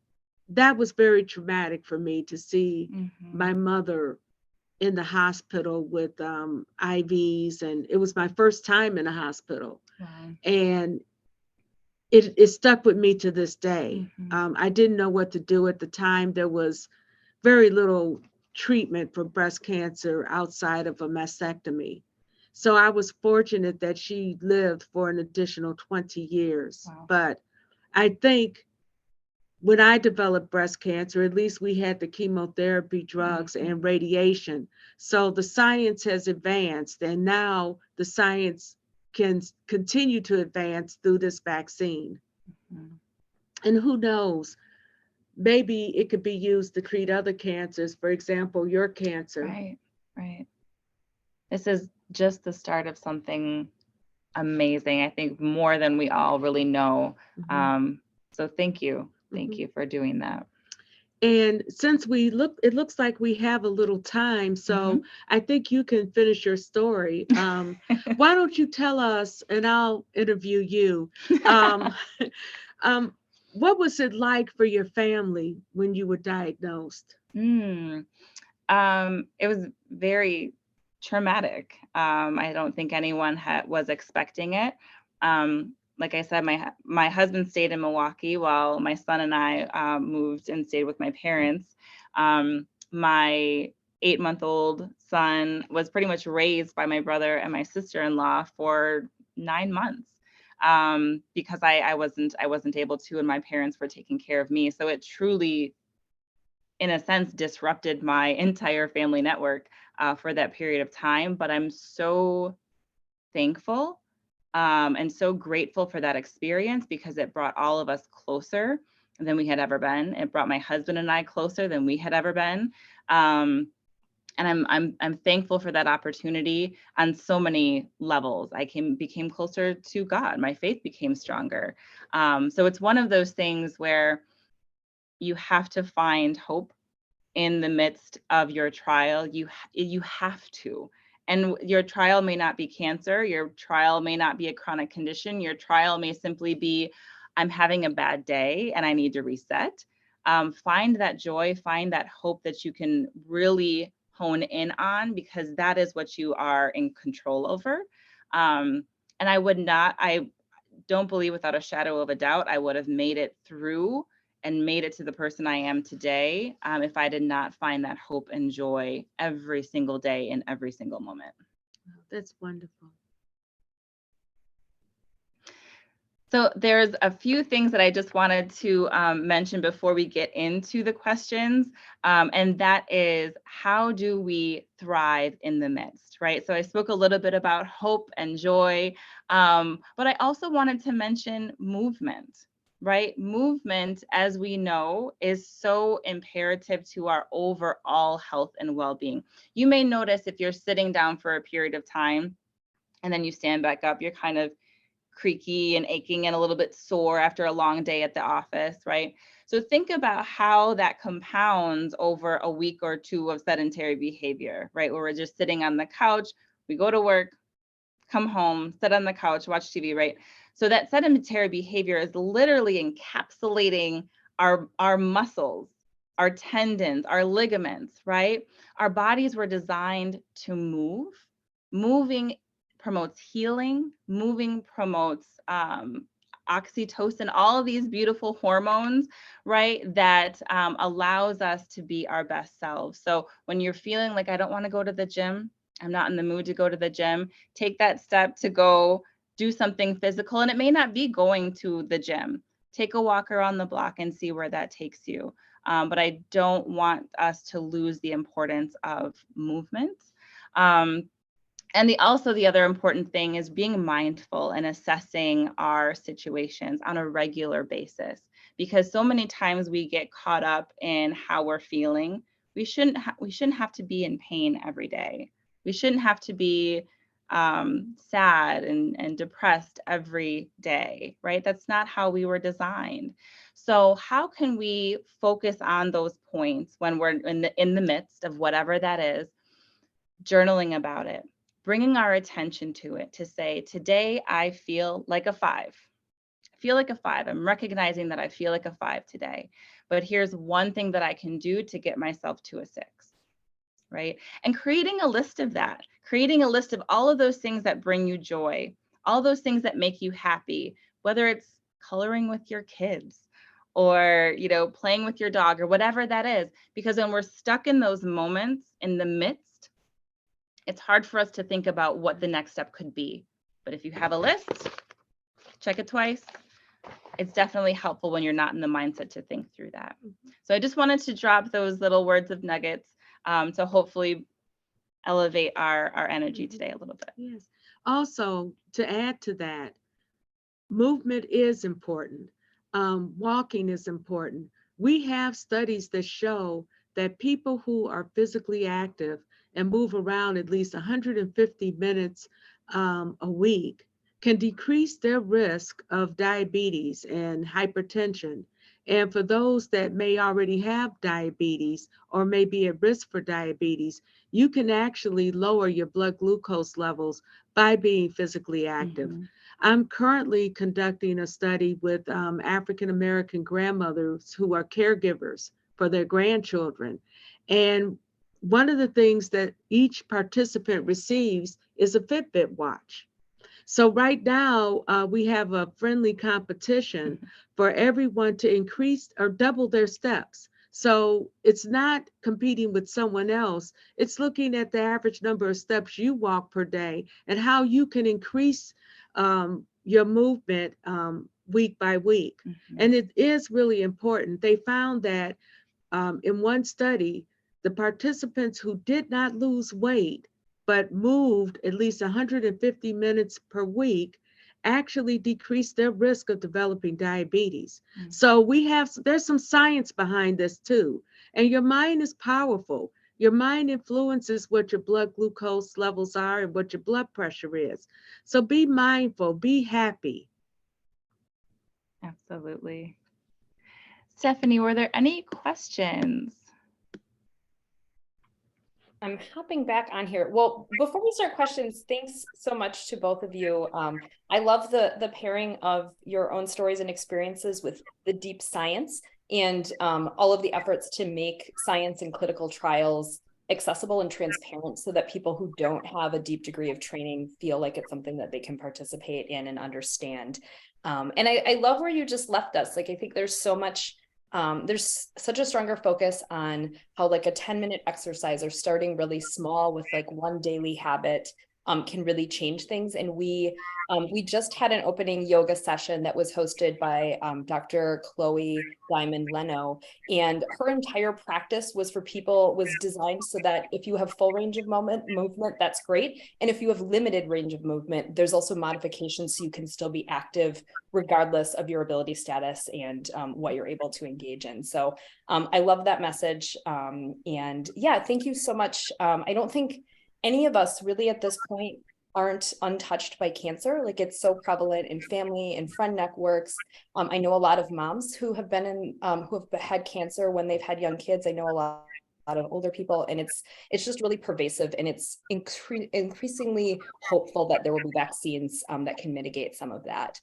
Speaker 6: that was very traumatic for me to see
Speaker 3: Mhm.
Speaker 6: my mother in the hospital with IVs, and it was my first time in a hospital.
Speaker 3: Wow.
Speaker 6: And it stuck with me to this day.
Speaker 3: Mhm.
Speaker 6: I didn't know what to do at the time. There was very little treatment for breast cancer outside of a mastectomy. So I was fortunate that she lived for an additional 20 years.
Speaker 3: Wow.
Speaker 6: But I think when I developed breast cancer, at least we had the chemotherapy drugs and radiation. So the science has advanced, and now the science can continue to advance through this vaccine.
Speaker 3: Mhm.
Speaker 6: And who knows, maybe it could be used to treat other cancers, for example, your cancer.
Speaker 3: Right, right. This is just the start of something amazing. I think more than we all really know. So thank you. Thank you for doing that.
Speaker 6: And since it looks like we have a little time, so I think you can finish your story. Why don't you tell us, and I'll interview you. Um, what was it like for your family when you were diagnosed?
Speaker 3: It was very traumatic. I don't think anyone was expecting it. Like I said, my husband stayed in Milwaukee while my son and I moved and stayed with my parents. My 8-month-old son was pretty much raised by my brother and my sister-in-law for 9 months because I wasn't able to, and my parents were taking care of me. So it truly, in a sense, disrupted my entire family network for that period of time. But I'm so thankful and so grateful for that experience because it brought all of us closer than we had ever been. It brought my husband and I closer than we had ever been. And I'm thankful for that opportunity on so many levels. I became closer to God. My faith became stronger. So it's one of those things where you have to find hope in the midst of your trial. You have to. And your trial may not be cancer. Your trial may not be a chronic condition. Your trial may simply be, I'm having a bad day and I need to reset. Find that joy, find that hope that you can really hone in on, because that is what you are in control over. And I don't believe without a shadow of a doubt I would have made it through and made it to the person I am today if I did not find that hope and joy every single day in every single moment.
Speaker 6: That's wonderful.
Speaker 3: So there's a few things that I just wanted to mention before we get into the questions, and that is, how do we thrive in the midst, right? So I spoke a little bit about hope and joy, but I also wanted to mention movement, right? Movement, as we know, is so imperative to our overall health and well-being. You may notice if you're sitting down for a period of time and then you stand back up, you're kind of creaky and aching and a little bit sore after a long day at the office, right? So think about how that compounds over a week or two of sedentary behavior, right? Where we're just sitting on the couch, we go to work, come home, sit on the couch, watch TV, right? So that sedentary behavior is literally encapsulating our muscles, our tendons, our ligaments, right? Our bodies were designed to move. Moving promotes healing, moving promotes oxytocin, all of these beautiful hormones, right, that allows us to be our best selves. So when you're feeling like, I don't want to go to the gym, I'm not in the mood to go to the gym, take that step to go do something physical. And it may not be going to the gym. Take a walk around the block and see where that takes you. But I don't want us to lose the importance of movement. And also the other important thing is being mindful and assessing our situations on a regular basis, because so many times we get caught up in how we're feeling. We shouldn't have to be in pain every day. We shouldn't have to be sad and depressed every day, right? That's not how we were designed. So how can we focus on those points when we're in the midst of whatever that is? Journaling about it, bringing our attention to it, to say, today I feel like a 5. I feel like a 5. I'm recognizing that I feel like a 5 today, but here's one thing that I can do to get myself to a 6, right? And creating a list of that, creating a list of all of those things that bring you joy, all those things that make you happy, whether it's coloring with your kids or, you know, playing with your dog or whatever that is, because when we're stuck in those moments in the midst, it's hard for us to think about what the next step could be. But if you have a list, check it twice. It's definitely helpful when you're not in the mindset to think through that. So I just wanted to drop those little words of nuggets to hopefully elevate our energy today a little bit.
Speaker 6: Yes. Also, to add to that, movement is important. Walking is important. We have studies that show that people who are physically active and move around at least 150 minutes a week can decrease their risk of diabetes and hypertension. And for those that may already have diabetes or may be at risk for diabetes, you can actually lower your blood glucose levels by being physically active.
Speaker 3: Mm-hmm.
Speaker 6: I'm currently conducting a study with African-American grandmothers who are caregivers for their grandchildren. And one of the things that each participant receives is a Fitbit watch. So right now, we have a friendly competition for everyone to increase or double their steps. So it's not competing with someone else. It's looking at the average number of steps you walk per day and how you can increase your movement week by week.
Speaker 3: Mm-hmm.
Speaker 6: And it is really important. They found that in one study, the participants who did not lose weight but moved at least 150 minutes per week actually decreased their risk of developing diabetes. Mm-hmm. So there's some science behind this too. And your mind is powerful. Your mind influences what your blood glucose levels are and what your blood pressure is. So be mindful, be happy.
Speaker 3: Absolutely. Stephanie, were there any questions?
Speaker 1: I'm hopping back on here. Well, before we start questions, thanks so much to both of you. I love the pairing of your own stories and experiences with the deep science and all of the efforts to make science and clinical trials accessible and transparent so that people who don't have a deep degree of training feel like it's something that they can participate in and understand. And I love where you just left us. Like, I think there's such a stronger focus on how like a 10-minute exercise or starting really small with like one daily habit can really change things. And we just had an opening yoga session that was hosted by Dr. Chloe Diamond Leno, and her entire practice was designed so that if you have full range of movement, that's great. And if you have limited range of movement, there's also modifications so you can still be active regardless of your ability status and what you're able to engage in. So I love that message. And yeah, thank you so much. I don't think any of us really at this point aren't untouched by cancer. Like, it's so prevalent in family and friend networks. I know a lot of moms who have been in, who have had cancer when they've had young kids. I know a lot of older people, and it's just really pervasive, and it's increasingly hopeful that there will be vaccines that can mitigate some of that.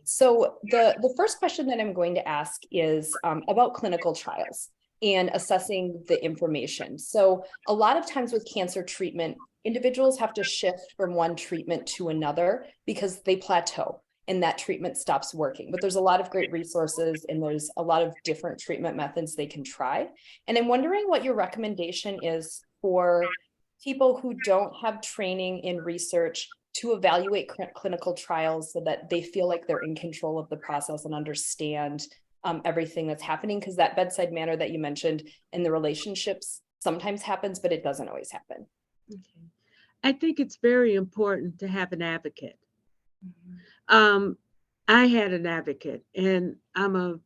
Speaker 1: So the first question that I'm going to ask is about clinical trials and assessing the information. So a lot of times with cancer treatment, individuals have to shift from one treatment to another because they plateau and that treatment stops working. But there's a lot of great resources, and there's a lot of different treatment methods they can try. And I'm wondering what your recommendation is for people who don't have training in research to evaluate clinical trials so that they feel like they're in control of the process and understand everything that's happening, because that bedside manner that you mentioned in the relationships sometimes happens, but it doesn't always happen.
Speaker 8: Okay. I think it's very important to have an advocate. I had an advocate, and I'm a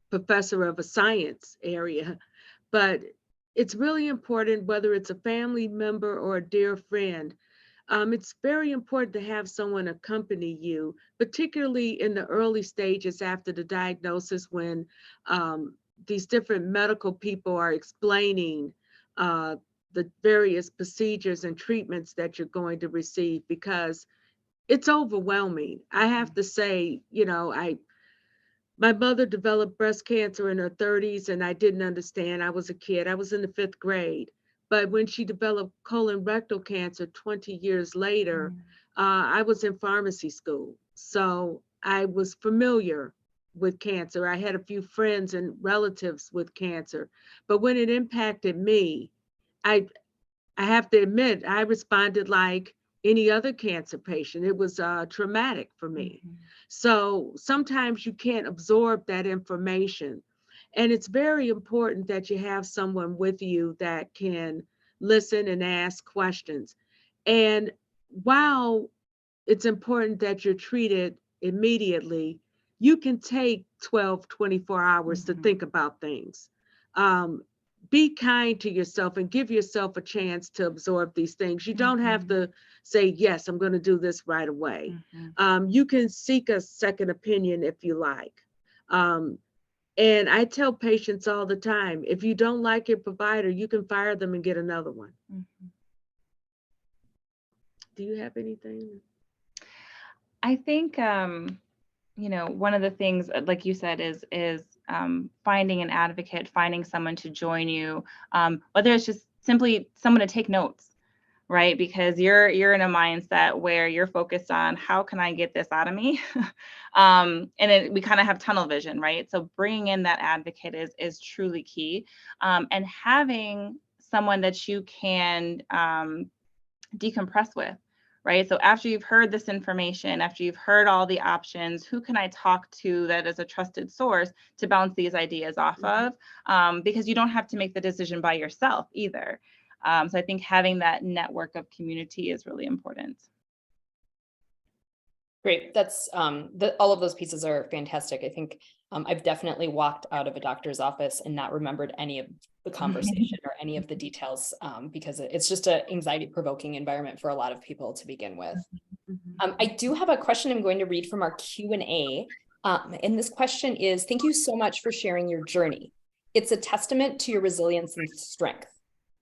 Speaker 8: professor of a science area, but it's really important, whether it's a family member or a dear friend. It's very important to have someone accompany you, particularly in the early stages after the diagnosis, when these different medical people are explaining the various procedures and treatments that you're going to receive, because it's overwhelming. I have to say, my mother developed breast cancer in her 30s, and I didn't understand. I was a kid. I was in the 5th grade. But when she developed colorectal cancer 20 years later, I was in pharmacy school. So I was familiar with cancer. I had a few friends and relatives with cancer. But when it impacted me, I have to admit, I responded like any other cancer patient. It was traumatic for me. So sometimes you can't absorb that information. And it's very important that you have someone with you that can listen and ask questions. And while it's important that you're treated immediately, you can take 12, 24 hours to think about things. Be kind to yourself and give yourself a chance to absorb these things. You don't have to say, yes, I'm going to do this right away. You can seek a second opinion if you like. And I tell patients all the time, if you don't like your provider, you can fire them and get another one. Do you have anything?
Speaker 3: I think, one of the things, like you said, is finding an advocate, finding someone to join you, whether it's just simply someone to take notes, right? Because you're in a mindset where you're focused on how can I get this out of me? We kind of have tunnel vision, right? So bringing in that advocate is truly key. And having someone that you can decompress with, right? So after you've heard this information, after you've heard all the options, who can I talk to that is a trusted source to bounce these ideas off of? Because you don't have to make the decision by yourself either. So I think having that network of community is really important.
Speaker 1: Great. That's all of those pieces are fantastic. I think I've definitely walked out of a doctor's office and not remembered any of the conversation or any of the details because it's just an anxiety provoking environment for a lot of people to begin with. I do have a question I'm going to read from our Q&A. And this question is, thank you so much for sharing your journey. It's a testament to your resilience and strength.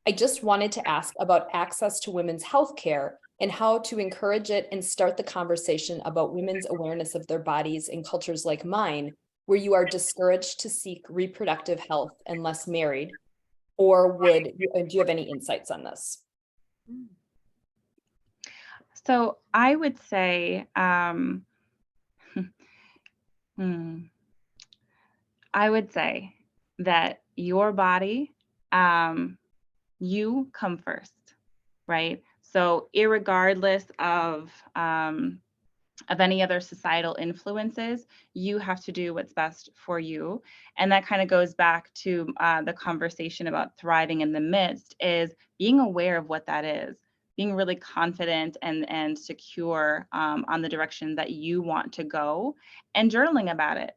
Speaker 1: I just wanted to ask about access to women's health care and how to encourage it and start the conversation about women's awareness of their bodies in cultures like mine, where you are discouraged to seek reproductive health unless married, or do you have any insights on this?
Speaker 3: So I would say, I would say that your body, you come first, right? So irregardless of any other societal influences, you have to do what's best for you. And that kind of goes back to the conversation about thriving in the midst, is being aware of what that is, being really confident and secure on the direction that you want to go, and journaling about it,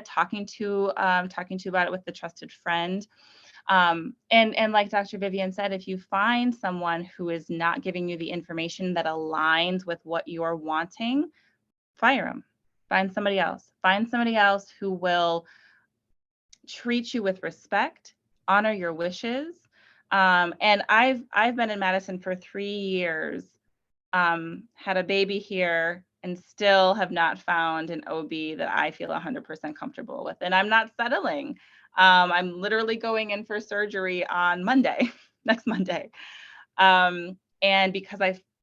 Speaker 3: talking to about it with a trusted friend. And like Dr. Vivian said, if you find someone who is not giving you the information that aligns with what you're wanting, fire them. Find somebody else. Find somebody else who will treat you with respect, honor your wishes. And I've been in Madison for 3 years, had a baby here, and still have not found an OB that I feel 100% comfortable with. And I'm not settling. I'm literally going in for surgery on Monday, next Monday. And because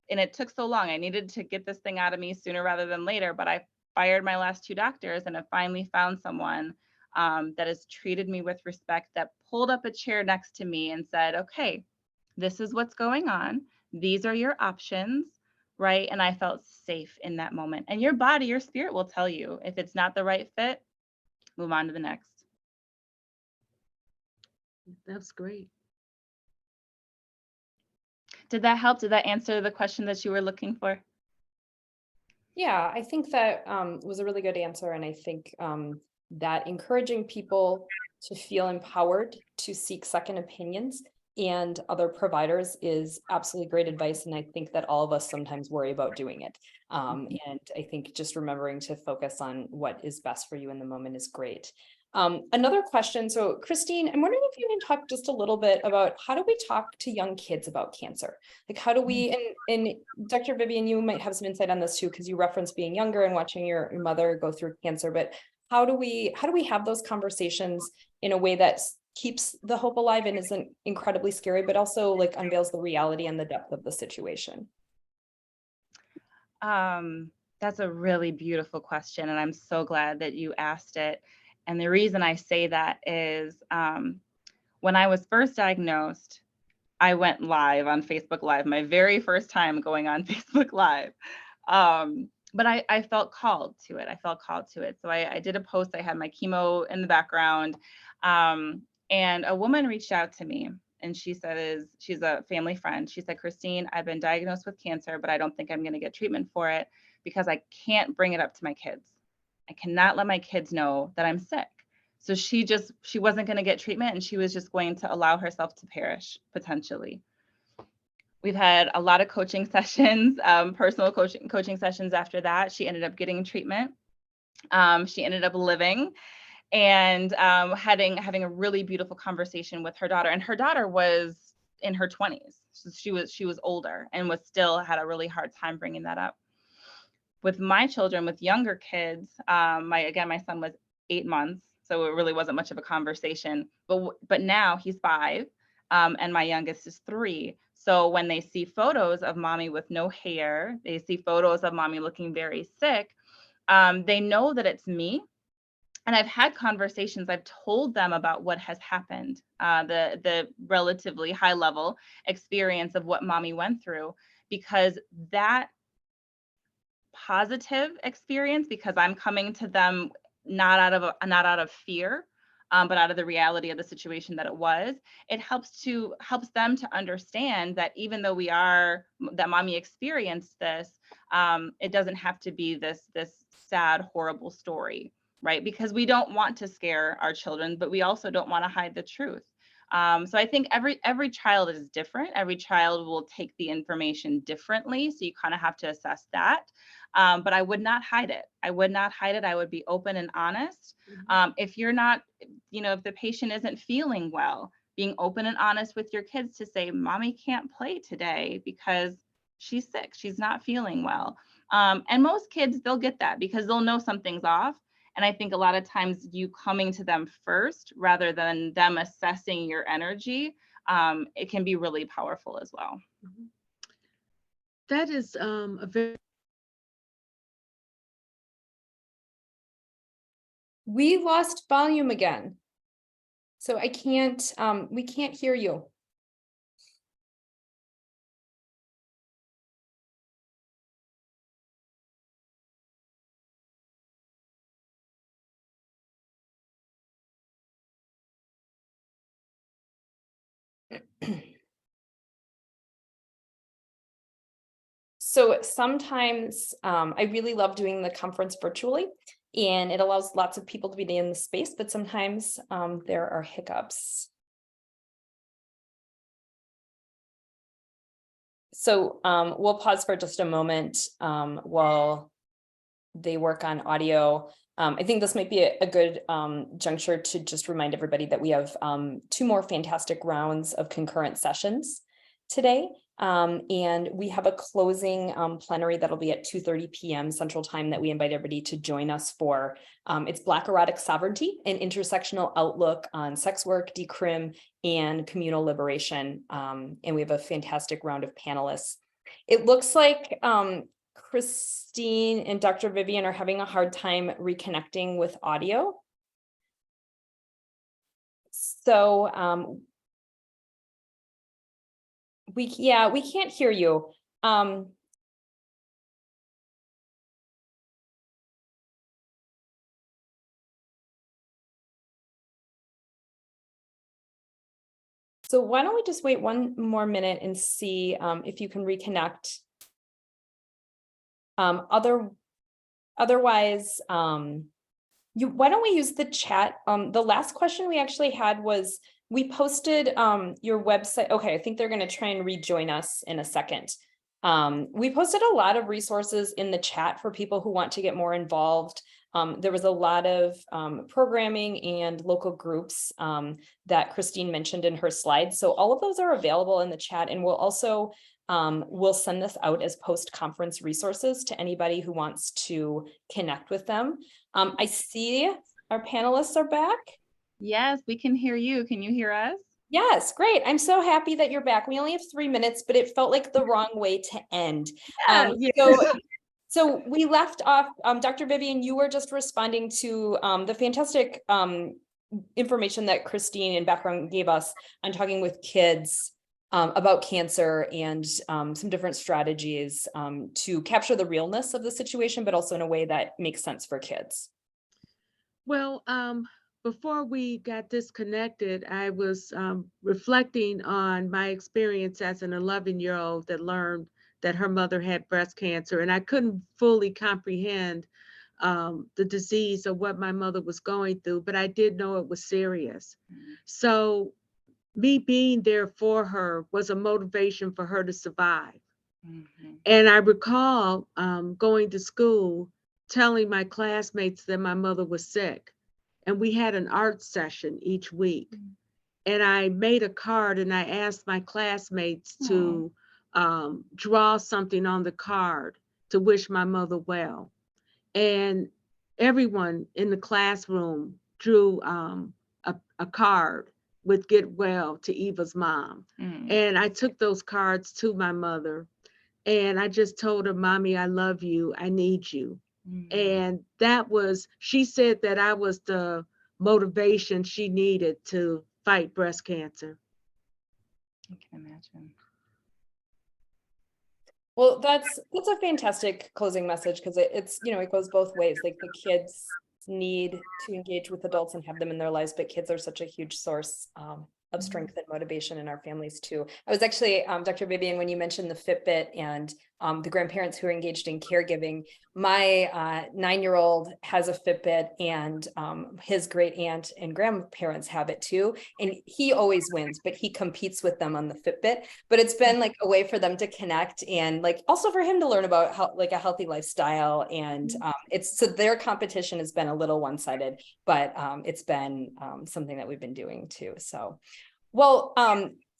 Speaker 3: and it took so long, I needed to get this thing out of me sooner rather than later, but I fired my last 2 doctors and have finally found someone that has treated me with respect, that pulled up a chair next to me and said, okay, this is what's going on. These are your options, right? And I felt safe in that moment. And your body, your spirit will tell you if it's not the right fit, move on to the next.
Speaker 8: That's great.
Speaker 3: Did that help? Did that answer the question that you were looking for?
Speaker 1: Yeah, I think that was a really good answer. And I think that encouraging people to feel empowered to seek second opinions and other providers is absolutely great advice. And I think that all of us sometimes worry about doing it. And I think just remembering to focus on what is best for you in the moment is great. Another question. So Christine, I'm wondering if you can talk just a little bit about how do we talk to young kids about cancer? Like how do we, and Dr. Vivian, you might have some insight on this too, because you referenced being younger and watching your mother go through cancer, but how do we have those conversations in a way that keeps the hope alive and isn't incredibly scary, but also like unveils the reality and the depth of the situation?
Speaker 3: That's a really beautiful question, and I'm so glad that you asked it. And the reason I say that is when I was first diagnosed, I went live on Facebook Live, my very first time going on Facebook Live. But I felt called to it. So I did a post. I had my chemo in the background. And a woman reached out to me, and she said, she's a family friend. She said, Christine, I've been diagnosed with cancer, but I don't think I'm going to get treatment for it because I can't bring it up to my kids. I cannot let my kids know that I'm sick. So she wasn't going to get treatment, and she was just going to allow herself to perish potentially. We've had a lot of coaching sessions, personal coaching sessions after that. She ended up getting treatment. She ended up living and having a really beautiful conversation with her daughter. And her daughter was in her 20s. So she was older and had a really hard time bringing that up. With my children, with younger kids, my son was 8 months, so it really wasn't much of a conversation. But now he's 5, and my youngest is 3. So when they see photos of mommy with no hair, they see photos of mommy looking very sick, they know that it's me. And I've had conversations, I've told them about what has happened, the relatively high level experience of what mommy went through, because that positive experience, because I'm coming to them not out of fear, but out of the reality of the situation that it was, it helps them to understand that even though that mommy experienced this, it doesn't have to be this sad, horrible story, right? Because we don't want to scare our children, but we also don't want to hide the truth. So I think every child is different. Every child will take the information differently. So you kind of have to assess that. But I would not hide it. I would be open and honest. If you're not, if the patient isn't feeling well, being open and honest with your kids to say, mommy can't play today because she's sick. She's not feeling well. And most kids, they'll get that because they'll know something's off. And I think a lot of times you coming to them first rather than them assessing your energy, it can be really powerful as well.
Speaker 8: That is a very...
Speaker 1: We lost volume again. So we can't hear you. So sometimes I really love doing the conference virtually, and it allows lots of people to be in the space, but sometimes there are hiccups. So we'll pause for just a moment while they work on audio. I think this might be a good juncture to just remind everybody that we have 2 more fantastic rounds of concurrent sessions today. And we have a closing plenary that'll be at 2:30 p.m. Central Time that we invite everybody to join us for. It's Black Erotic Sovereignty, an intersectional outlook on sex work, decrim, and communal liberation. And we have a fantastic round of panelists. It looks like Christine and Dr. Vivian are having a hard time reconnecting with audio. So we can't hear you. So why don't we just wait 1 more minute and see if you can reconnect. Otherwise, why don't we use the chat? The last question we actually had was, we posted your website. Okay, I think they're going to try and rejoin us in a second. We posted a lot of resources in the chat for people who want to get more involved. There was a lot of programming and local groups that Christine mentioned in her slides. So all of those are available in the chat, and we'll also we'll send this out as post-conference resources to anybody who wants to connect with them. I see our panelists are back.
Speaker 3: Yes, we can hear you. Can you hear us?
Speaker 1: Yes, great. I'm so happy that you're back. We only have 3 minutes, but it felt like the wrong way to end. So we left off, Dr. Vivian, you were just responding to the fantastic information that Christine and background gave us on talking with kids about cancer and some different strategies to capture the realness of the situation, but also in a way that makes sense for kids.
Speaker 8: Well, before we got disconnected, I was reflecting on my experience as an 11-year-old that learned that her mother had breast cancer, and I couldn't fully comprehend the disease or what my mother was going through, but I did know it was serious. So me being there for her was a motivation for her to survive. And I recall going to school, telling my classmates that my mother was sick. And we had an art session each week. And I made a card and I asked my classmates to draw something on the card to wish my mother well. And everyone in the classroom drew a card with "Get well" to Eva's mom. And I took those cards to my mother and I just told her, "Mommy, I love you. I need you." And that was, she said that I was the motivation she needed to fight breast cancer.
Speaker 3: I can imagine.
Speaker 1: Well, that's a fantastic closing message, because it's, you know, it goes both ways. Like, the kids need to engage with adults and have them in their lives, but kids are such a huge source of strength and motivation in our families too. I was actually, Dr. Vivian, when you mentioned the Fitbit and the grandparents who are engaged in caregiving, my 9-year-old has a Fitbit, and his great aunt and grandparents have it too. And he always wins, but he competes with them on the Fitbit. But it's been like a way for them to connect, and like also for him to learn about how, like, a healthy lifestyle. And it's, so their competition has been a little one-sided, but it's been something that we've been doing too. So, well,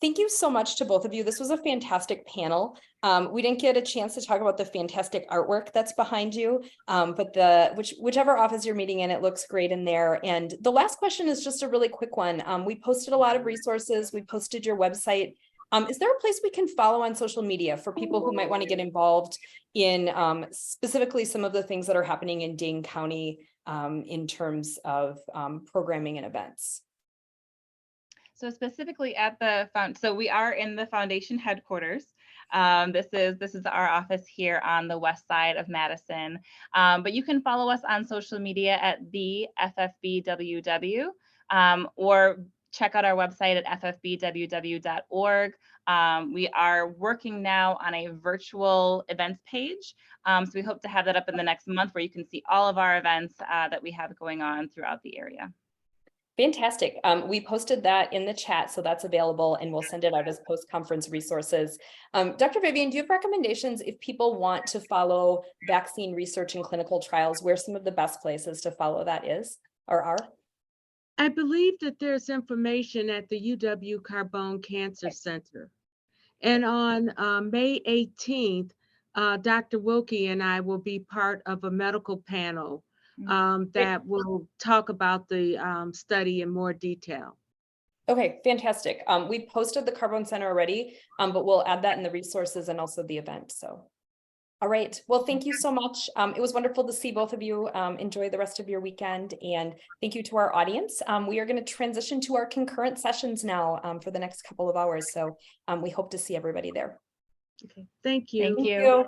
Speaker 1: thank you so much to both of you. This was a fantastic panel. We didn't get a chance to talk about the fantastic artwork that's behind you, but whichever office you're meeting in, it looks great in there. And the last question is just a really quick one. We posted a lot of resources. We posted your website. Is there a place we can follow on social media for people who might want to get involved in specifically some of the things that are happening in Dane County in terms of programming and events?
Speaker 3: So specifically at the so we are in the foundation headquarters. This is our office here on the west side of Madison. But you can follow us on social media at the FFBWW, or check out our website at ffbww.org. We are working now on a virtual events page. So we hope to have that up in the next month where you can see all of our events that we have going on throughout the area.
Speaker 1: Fantastic. We posted that in the chat, so that's available, and we'll send it out as post-conference resources. Dr. Vivian, do you have recommendations if people want to follow vaccine research and clinical trials, where some of the best places to follow that is or are?
Speaker 8: I believe that there's information at the UW Carbone Cancer Center. And on May 18th, Dr. Wilkie and I will be part of a medical panel that will talk about the study in more detail.
Speaker 1: Okay, fantastic. We posted the Carbone Center already, but we'll add that in the resources and also the event. So, all right. Well, thank you so much. It was wonderful to see both of you. Enjoy the rest of your weekend, and thank you to our audience. We are going to transition to our concurrent sessions now for the next couple of hours. So we hope to see everybody there.
Speaker 8: Okay, thank you.
Speaker 3: Thank you.